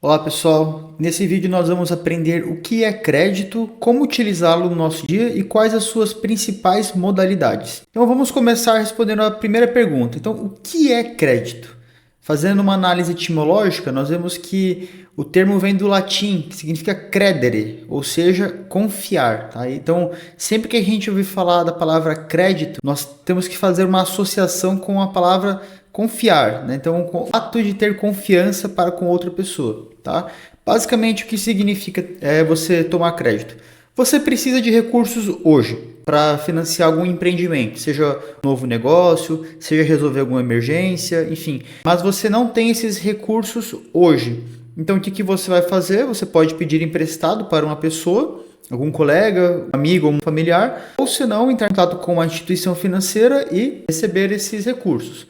Olá pessoal, nesse vídeo nós vamos aprender o que é crédito, como utilizá-lo no nosso dia e quais as suas principais modalidades. Então vamos começar respondendo a primeira pergunta. Então, o que é crédito? Fazendo uma análise etimológica, nós vemos que o termo vem do latim, que significa credere, ou seja, confiar. Tá? Então, sempre que a gente ouvir falar da palavra crédito, nós temos que fazer uma associação com a palavra confiar, né? Então, o ato de ter confiança para com outra pessoa, tá? Basicamente, o que significa você tomar crédito? Você precisa de recursos hoje para financiar algum empreendimento, seja um novo negócio, seja resolver alguma emergência, enfim. Mas você não tem esses recursos hoje. Então, o que você vai fazer? Você pode pedir emprestado para uma pessoa, algum colega, amigo ou um familiar, ou se não, entrar em contato com uma instituição financeira e receber esses recursos.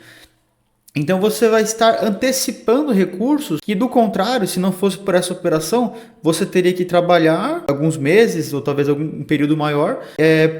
Então você vai estar antecipando recursos que, do contrário, se não fosse por essa operação, você teria que trabalhar alguns meses ou talvez algum período maior,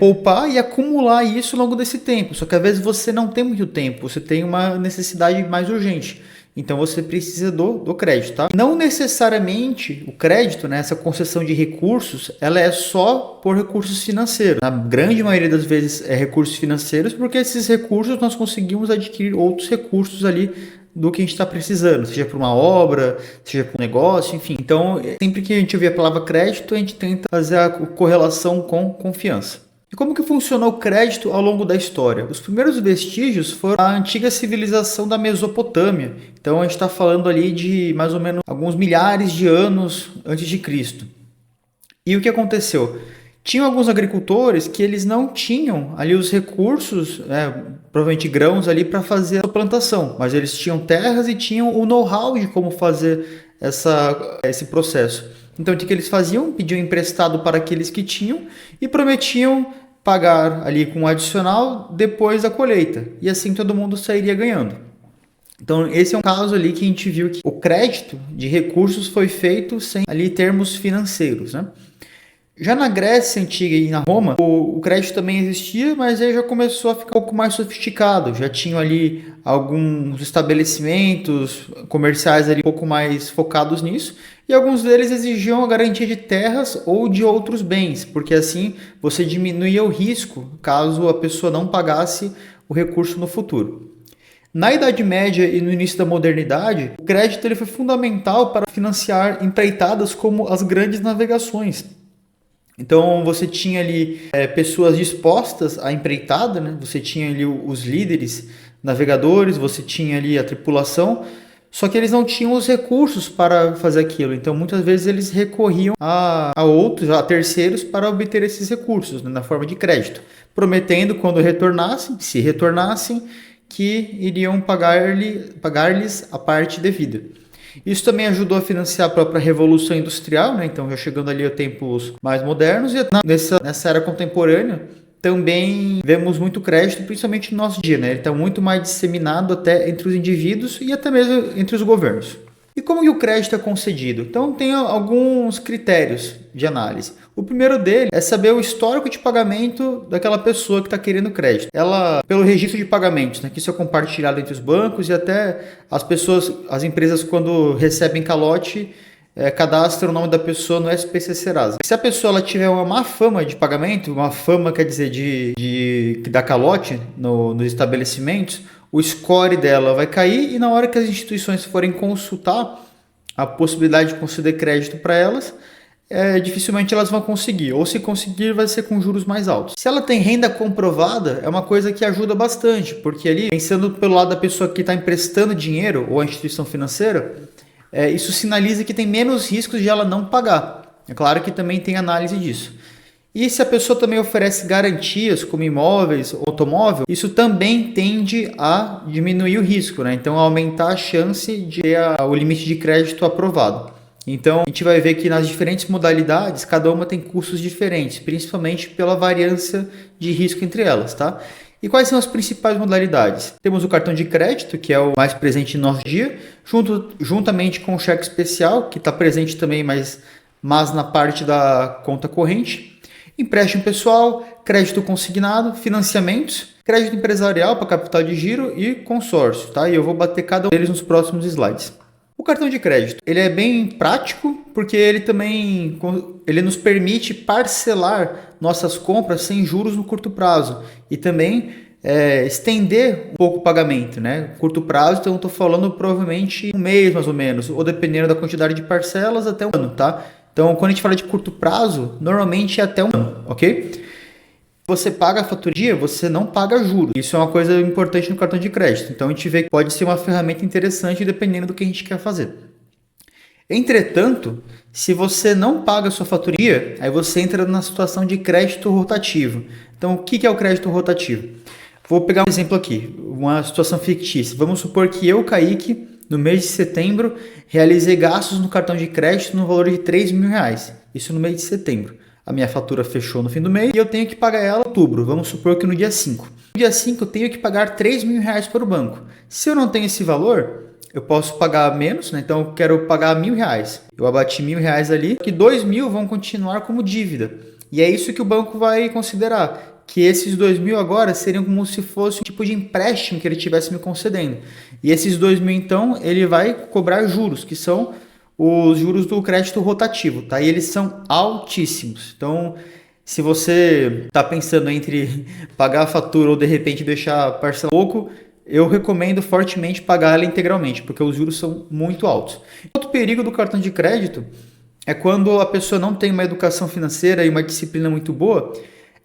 poupar e acumular isso ao longo desse tempo. Só que às vezes você não tem muito tempo, você tem uma necessidade mais urgente. Então você precisa do crédito, tá? Não necessariamente o crédito, né, essa concessão de recursos, ela é só por recursos financeiros. Na grande maioria das vezes é recursos financeiros, porque esses recursos nós conseguimos adquirir outros recursos ali do que a gente está precisando, seja para uma obra, seja para um negócio, enfim. Então, sempre que a gente ouvir a palavra crédito, a gente tenta fazer a correlação com confiança. E como que funcionou o crédito ao longo da história? Os primeiros vestígios foram a antiga civilização da Mesopotâmia. Então a gente está falando ali de mais ou menos alguns milhares de anos antes de Cristo. E o que aconteceu? Tinham alguns agricultores que eles não tinham ali os recursos, provavelmente grãos ali para fazer a plantação, mas eles tinham terras e tinham o know-how de como fazer esse processo. Então o que eles faziam? Pediam emprestado para aqueles que tinham e prometiam pagar ali com um adicional depois da colheita. E assim todo mundo sairia ganhando. Então esse é um caso ali que a gente viu que o crédito de recursos foi feito sem ali termos financeiros, né? Já na Grécia Antiga e na Roma, o crédito também existia, mas aí já começou a ficar um pouco mais sofisticado. Já tinham ali alguns estabelecimentos comerciais ali um pouco mais focados nisso, e alguns deles exigiam a garantia de terras ou de outros bens, porque assim você diminuía o risco caso a pessoa não pagasse o recurso no futuro. Na Idade Média e no início da modernidade, o crédito ele foi fundamental para financiar empreitadas como as grandes navegações. Então você tinha ali pessoas dispostas à empreitada, né? Você tinha ali os líderes navegadores, você tinha ali a tripulação, só que eles não tinham os recursos para fazer aquilo. Então muitas vezes eles recorriam a outros, a terceiros para obter esses recursos, né? Na forma de crédito, prometendo quando retornassem, se retornassem, que iriam pagar-lhes a parte devida. Isso também ajudou a financiar a própria Revolução Industrial, né? Então já chegando ali a tempos mais modernos, e nessa era contemporânea também vemos muito crédito, principalmente no nosso dia, né? Ele está muito mais disseminado até entre os indivíduos e até mesmo entre os governos. E como que o crédito é concedido? Então tem alguns critérios de análise. O primeiro dele é saber o histórico de pagamento daquela pessoa que está querendo crédito. Ela, pelo registro de pagamentos, né, que isso é compartilhado entre os bancos e até as empresas quando recebem calote, cadastram o nome da pessoa no SPC Serasa. Se a pessoa ela tiver uma má fama de pagamento, uma fama quer dizer de dar calote nos estabelecimentos, o score dela vai cair e na hora que as instituições forem consultar a possibilidade de conceder crédito para elas, dificilmente elas vão conseguir, ou se conseguir vai ser com juros mais altos. Se ela tem renda comprovada, é uma coisa que ajuda bastante, porque ali, pensando pelo lado da pessoa que está emprestando dinheiro ou a instituição financeira, isso sinaliza que tem menos riscos de ela não pagar. É claro que também tem análise disso. E se a pessoa também oferece garantias como imóveis ou automóvel, isso também tende a diminuir o risco, né? Então aumentar a chance de ter o limite de crédito aprovado. Então a gente vai ver que nas diferentes modalidades, cada uma tem custos diferentes, principalmente pela variância de risco entre elas, tá? E quais são as principais modalidades? Temos o cartão de crédito, que é o mais presente no nosso dia, juntamente com o cheque especial, que está presente também, mas na parte da conta corrente. Empréstimo pessoal, crédito consignado, financiamentos, crédito empresarial para capital de giro e consórcio, tá? E eu vou bater cada um deles nos próximos slides. O cartão de crédito, ele é bem prático porque ele nos permite parcelar nossas compras sem juros no curto prazo e também estender um pouco o pagamento, né? Curto prazo, então eu estou falando provavelmente um mês mais ou menos, ou dependendo da quantidade de parcelas, até um ano, tá? Então, quando a gente fala de curto prazo, normalmente é até um ano, ok? Você paga a fatura em dia, você não paga juros. Isso é uma coisa importante no cartão de crédito. Então, a gente vê que pode ser uma ferramenta interessante dependendo do que a gente quer fazer. Entretanto, se você não paga a sua fatura em dia, aí você entra na situação de crédito rotativo. Então, o que é o crédito rotativo? Vou pegar um exemplo aqui, uma situação fictícia. Vamos supor que eu, Kaique, no mês de setembro, realizei gastos no cartão de crédito no valor de R$ 3.000. Isso no mês de setembro. A minha fatura fechou no fim do mês e eu tenho que pagar ela em outubro. Vamos supor que no dia 5. No dia 5 eu tenho que pagar R$ 3.000 para o banco. Se eu não tenho esse valor, eu posso pagar menos, né? Então eu quero pagar R$ 1.000. Eu abati R$ 1.000 ali, que 2.000 vão continuar como dívida. E é isso que o banco vai considerar. Que esses 2.000 agora seriam como se fosse um tipo de empréstimo que ele estivesse me concedendo. E esses 2.000, então, ele vai cobrar juros, que são os juros do crédito rotativo, tá? E eles são altíssimos. Então, se você está pensando entre pagar a fatura ou de repente deixar parcelar pouco, eu recomendo fortemente pagar ela integralmente, porque os juros são muito altos. Outro perigo do cartão de crédito é quando a pessoa não tem uma educação financeira e uma disciplina muito boa,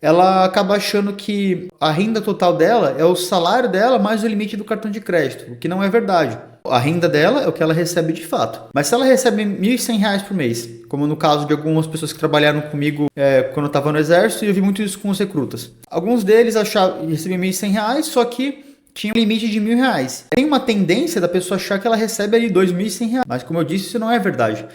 ela acaba achando que a renda total dela é o salário dela mais o limite do cartão de crédito, o que não é verdade. A renda dela é o que ela recebe de fato. Mas se ela recebe R$ 1.100 por mês, como no caso de algumas pessoas que trabalharam comigo quando eu estava no exército, e eu vi muito isso com os recrutas. Alguns deles recebiam R$ 1.100, só que tinha um limite de R$ 1.000. Tem uma tendência da pessoa achar que ela recebe ali R$ 2.100, mas como eu disse, isso não é verdade.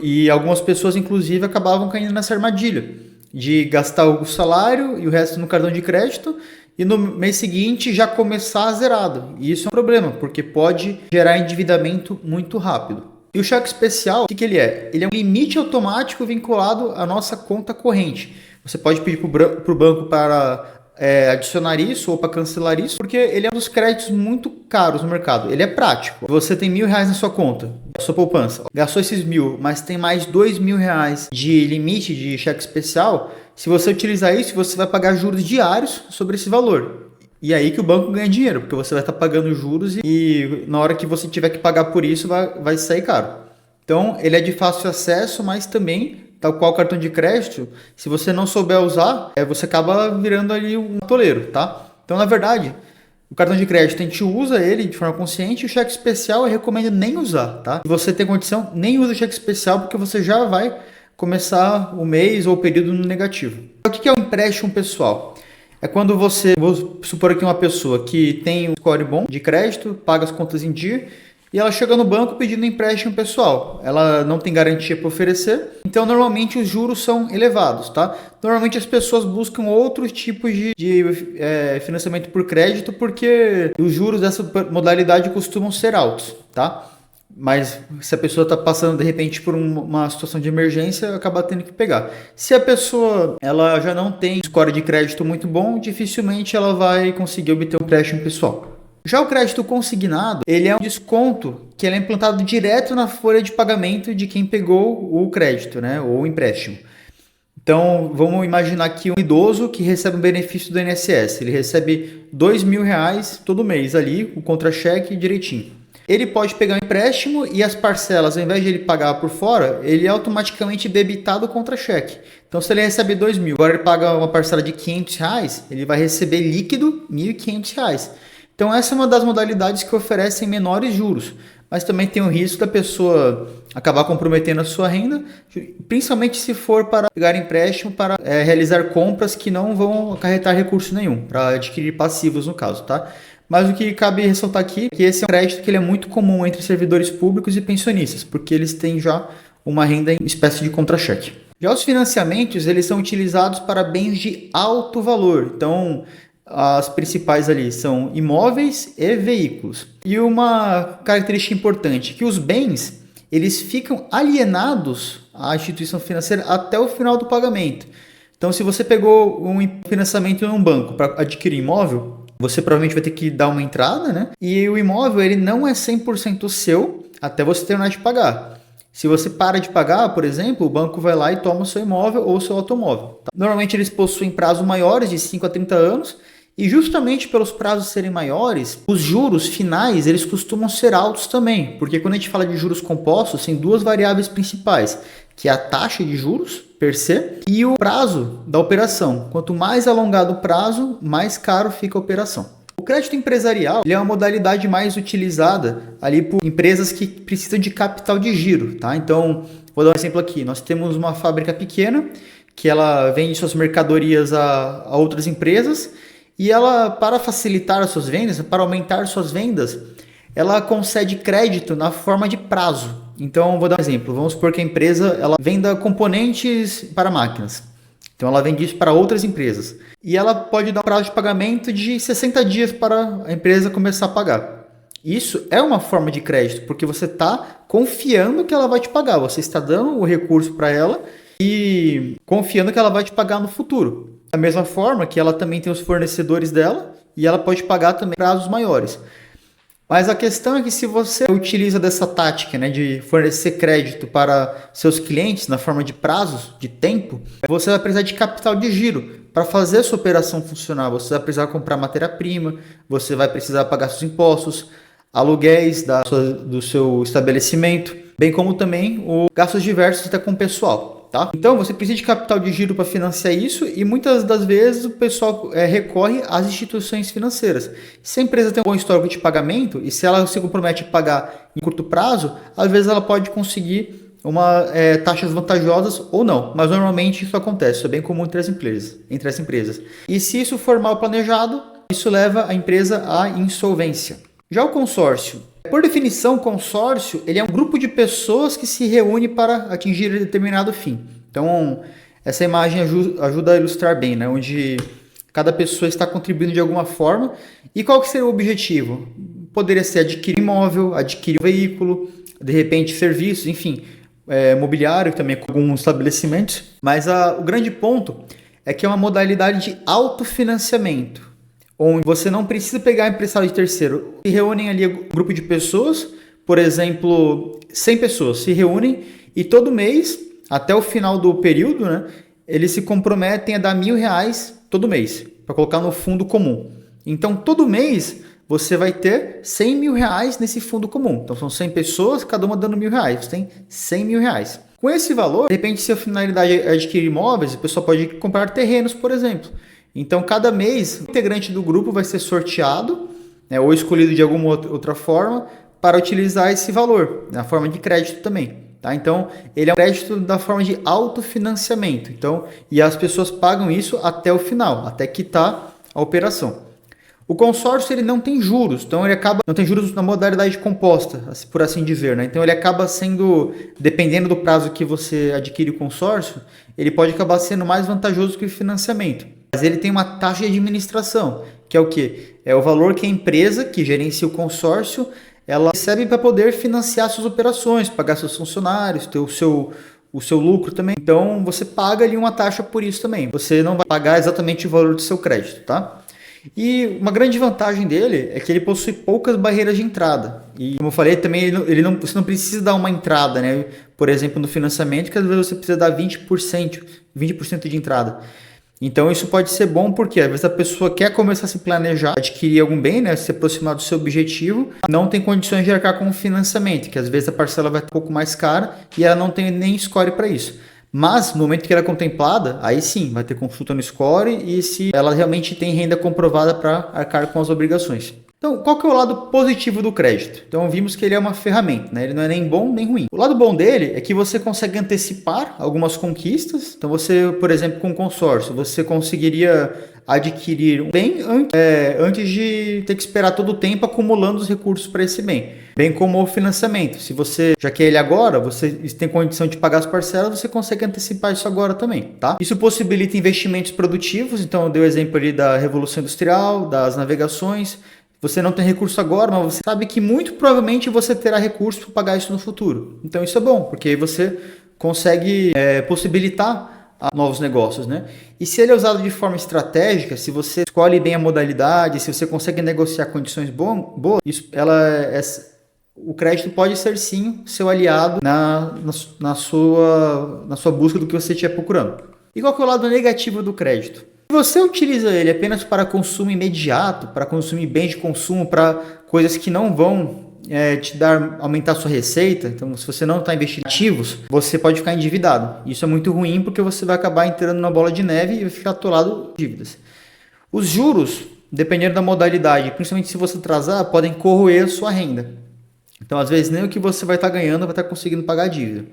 E algumas pessoas, inclusive, acabavam caindo nessa armadilha de gastar o salário e o resto no cartão de crédito e no mês seguinte já começar zerado. E isso é um problema, porque pode gerar endividamento muito rápido. E o cheque especial, o que ele é? Ele é um limite automático vinculado à nossa conta corrente. Você pode pedir para o banco para adicionar isso ou para cancelar isso, porque ele é um dos créditos muito caros no mercado. Ele é prático. Você tem R$ 1.000 na sua conta, na sua poupança, gastou esses 1.000, mas tem mais R$ 2.000 de limite de cheque especial. Se você utilizar isso, você vai pagar juros diários sobre esse valor. E é aí que o banco ganha dinheiro, porque você vai estar pagando juros e na hora que você tiver que pagar por isso, vai sair caro. Então, ele é de fácil acesso, mas também, tal qual o cartão de crédito, se você não souber usar, você acaba virando ali um toleiro, tá? Então, na verdade, o cartão de crédito a gente usa ele de forma consciente, e o cheque especial eu recomendo nem usar, tá? Se você tem condição, nem usa o cheque especial, porque você já vai começar o mês ou o período no negativo. O que é um empréstimo pessoal? É quando você, vou supor aqui uma pessoa que tem um score bom de crédito, paga as contas em dia, e ela chega no banco pedindo empréstimo pessoal. Ela não tem garantia para oferecer, então normalmente os juros são elevados, tá? Normalmente as pessoas buscam outros tipos de financiamento por crédito porque os juros dessa modalidade costumam ser altos, tá? Mas se a pessoa está passando de repente por uma situação de emergência, acaba tendo que pegar. Se a pessoa ela já não tem score de crédito muito bom, dificilmente ela vai conseguir obter um empréstimo pessoal. Já o crédito consignado, ele é um desconto que ele é implantado direto na folha de pagamento de quem pegou o crédito, né, ou o empréstimo. Então, vamos imaginar aqui um idoso que recebe um benefício do INSS. Ele recebe R$ 2.000 todo mês ali, o contra-cheque direitinho. Ele pode pegar um empréstimo e as parcelas, ao invés de ele pagar por fora, ele é automaticamente debitado o contra-cheque. Então, se ele recebe 2.000, agora ele paga uma parcela de R$ 500, ele vai receber líquido R$ 1.500. Então, essa é uma das modalidades que oferecem menores juros, mas também tem o risco da pessoa acabar comprometendo a sua renda, principalmente se for para pegar empréstimo para realizar compras que não vão acarretar recurso nenhum, para adquirir passivos no caso, tá? Mas o que cabe ressaltar aqui é que esse é um crédito que ele é muito comum entre servidores públicos e pensionistas, porque eles têm já uma renda em espécie de contra-cheque. Já os financiamentos, eles são utilizados para bens de alto valor, então as principais ali são imóveis e veículos. E uma característica importante, que os bens, eles ficam alienados à instituição financeira até o final do pagamento. Então, se você pegou um financiamento em um banco para adquirir imóvel, você provavelmente vai ter que dar uma entrada, né? E o imóvel, ele não é 100% seu até você terminar de pagar. Se você para de pagar, por exemplo, o banco vai lá e toma o seu imóvel ou o seu automóvel. Tá? Normalmente eles possuem prazos maiores, de 5 a 30 anos, e justamente pelos prazos serem maiores, os juros finais eles costumam ser altos também, porque quando a gente fala de juros compostos, tem duas variáveis principais, que é a taxa de juros per se e o prazo da operação. Quanto mais alongado o prazo, mais caro fica a operação. O crédito empresarial ele é uma modalidade mais utilizada ali por empresas que precisam de capital de giro, tá? Então, vou dar um exemplo aqui. Nós temos uma fábrica pequena que ela vende suas mercadorias a outras empresas e ela, para facilitar as suas vendas, para aumentar suas vendas, ela concede crédito na forma de prazo. Então, vou dar um exemplo. Vamos supor que a empresa ela venda componentes para máquinas. Então, ela vende isso para outras empresas. E ela pode dar um prazo de pagamento de 60 dias para a empresa começar a pagar. Isso é uma forma de crédito, porque você está confiando que ela vai te pagar. Você está dando o recurso para ela e confiando que ela vai te pagar no futuro. Da mesma forma que ela também tem os fornecedores dela e ela pode pagar também prazos maiores. Mas a questão é que se você utiliza dessa tática, né, de fornecer crédito para seus clientes na forma de prazos, de tempo, você vai precisar de capital de giro para fazer a sua operação funcionar. Você vai precisar comprar matéria-prima, você vai precisar pagar seus impostos, aluguéis do seu estabelecimento, bem como também os gastos diversos até com o pessoal. Tá? Então você precisa de capital de giro para financiar isso e muitas das vezes o pessoal recorre às instituições financeiras. Se a empresa tem um bom histórico de pagamento e se ela se compromete a pagar em curto prazo, às vezes ela pode conseguir taxas vantajosas ou não, mas normalmente isso acontece, isso é bem comum entre as empresas. E se isso for mal planejado, isso leva a empresa à insolvência. Já o consórcio. Por definição, o consórcio ele é um grupo de pessoas que se reúne para atingir determinado fim. Então, essa imagem ajuda a ilustrar bem, né? Onde cada pessoa está contribuindo de alguma forma. E qual que seria o objetivo? Poderia ser adquirir imóvel, adquirir um veículo, de repente serviços, enfim, mobiliário também com alguns estabelecimentos. Mas o grande ponto é que é uma modalidade de autofinanciamento, onde você não precisa pegar emprestado de terceiro. Se reúnem ali um grupo de pessoas, por exemplo, 100 pessoas se reúnem e todo mês, até o final do período, né, eles se comprometem a dar R$1.000 todo mês, para colocar no fundo comum. Então, todo mês, você vai ter R$100 mil nesse fundo comum. Então, são 100 pessoas, cada uma dando R$1.000. Você tem R$100 mil. Com esse valor, de repente, se a finalidade é adquirir imóveis, a pessoa pode comprar terrenos, por exemplo. Então, cada mês, o integrante do grupo vai ser sorteado, né, ou escolhido de alguma outra forma para utilizar esse valor, na forma de crédito também. Tá? Então, ele é um crédito da forma de autofinanciamento. Então, e as pessoas pagam isso até o final, até quitar a operação. O consórcio ele não tem juros, então ele não tem juros na modalidade composta, por assim dizer, né? Então ele acaba sendo, dependendo do prazo que você adquire o consórcio, ele pode acabar sendo mais vantajoso que o financiamento. Mas ele tem uma taxa de administração, que é o quê? É o valor que a empresa que gerencia o consórcio, ela recebe para poder financiar suas operações, pagar seus funcionários, ter o seu lucro também. Então você paga ali uma taxa por isso também. Você não vai pagar exatamente o valor do seu crédito, tá? E uma grande vantagem dele é que ele possui poucas barreiras de entrada. E como eu falei, também você não precisa dar uma entrada, né? Por exemplo, no financiamento, que às vezes você precisa dar 20% de entrada. Então isso pode ser bom porque às vezes a pessoa quer começar a se planejar, adquirir algum bem, né? Se aproximar do seu objetivo, não tem condições de arcar com o financiamento, que às vezes a parcela vai estar um pouco mais cara e ela não tem nem score para isso. Mas no momento que ela é contemplada, aí sim, vai ter consulta no score e se ela realmente tem renda comprovada para arcar com as obrigações. Então, qual que é o lado positivo do crédito? Então, vimos que ele é uma ferramenta, né? Ele não é nem bom nem ruim. O lado bom dele é que você consegue antecipar algumas conquistas. Então, você, por exemplo, com consórcio, você conseguiria adquirir um bem antes de ter que esperar todo o tempo acumulando os recursos para esse bem. Bem como o financiamento. Se você já quer ele agora, você tem condição de pagar as parcelas, você consegue antecipar isso agora também, tá? Isso possibilita investimentos produtivos. Então, eu dei o exemplo ali da Revolução Industrial, das navegações. Você não tem recurso agora, mas você sabe que muito provavelmente você terá recurso para pagar isso no futuro. Então isso é bom, porque aí você consegue possibilitar novos negócios, né? E se ele é usado de forma estratégica, se você escolhe bem a modalidade, se você consegue negociar condições boas, o crédito pode ser sim seu aliado na sua busca do que você estiver procurando. E qual que é o lado negativo do crédito? Se você utiliza ele apenas para consumo imediato, para consumir bens de consumo, para coisas que não vão aumentar sua receita, então se você não está investindo em ativos, você pode ficar endividado. Isso é muito ruim porque você vai acabar entrando na bola de neve e vai ficar atolado em dívidas. Os juros, dependendo da modalidade, principalmente se você atrasar, podem corroer a sua renda. Então, às vezes, nem o que você vai estar ganhando vai estar conseguindo pagar a dívida.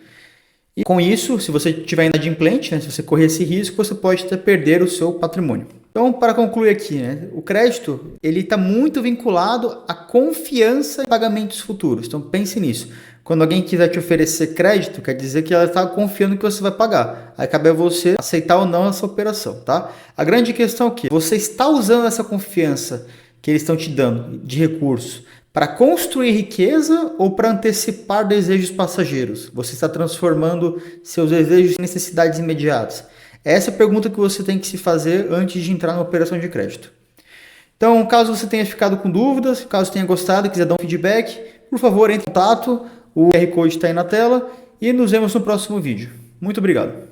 E com isso, se você tiver inadimplente, né, se você correr esse risco, você pode até perder o seu patrimônio. Então, para concluir aqui, né, o crédito ele está muito vinculado à confiança em pagamentos futuros. Então, pense nisso. Quando alguém quiser te oferecer crédito, quer dizer que ela está confiando que você vai pagar. Aí cabe a você aceitar ou não essa operação, tá? A grande questão é que você está usando essa confiança que eles estão te dando de recursos para construir riqueza ou para antecipar desejos passageiros? Você está transformando seus desejos em necessidades imediatas? Essa é a pergunta que você tem que se fazer antes de entrar na operação de crédito. Então, caso você tenha ficado com dúvidas, caso tenha gostado e quiser dar um feedback, por favor, entre em contato. O QR Code está aí na tela e nos vemos no próximo vídeo. Muito obrigado.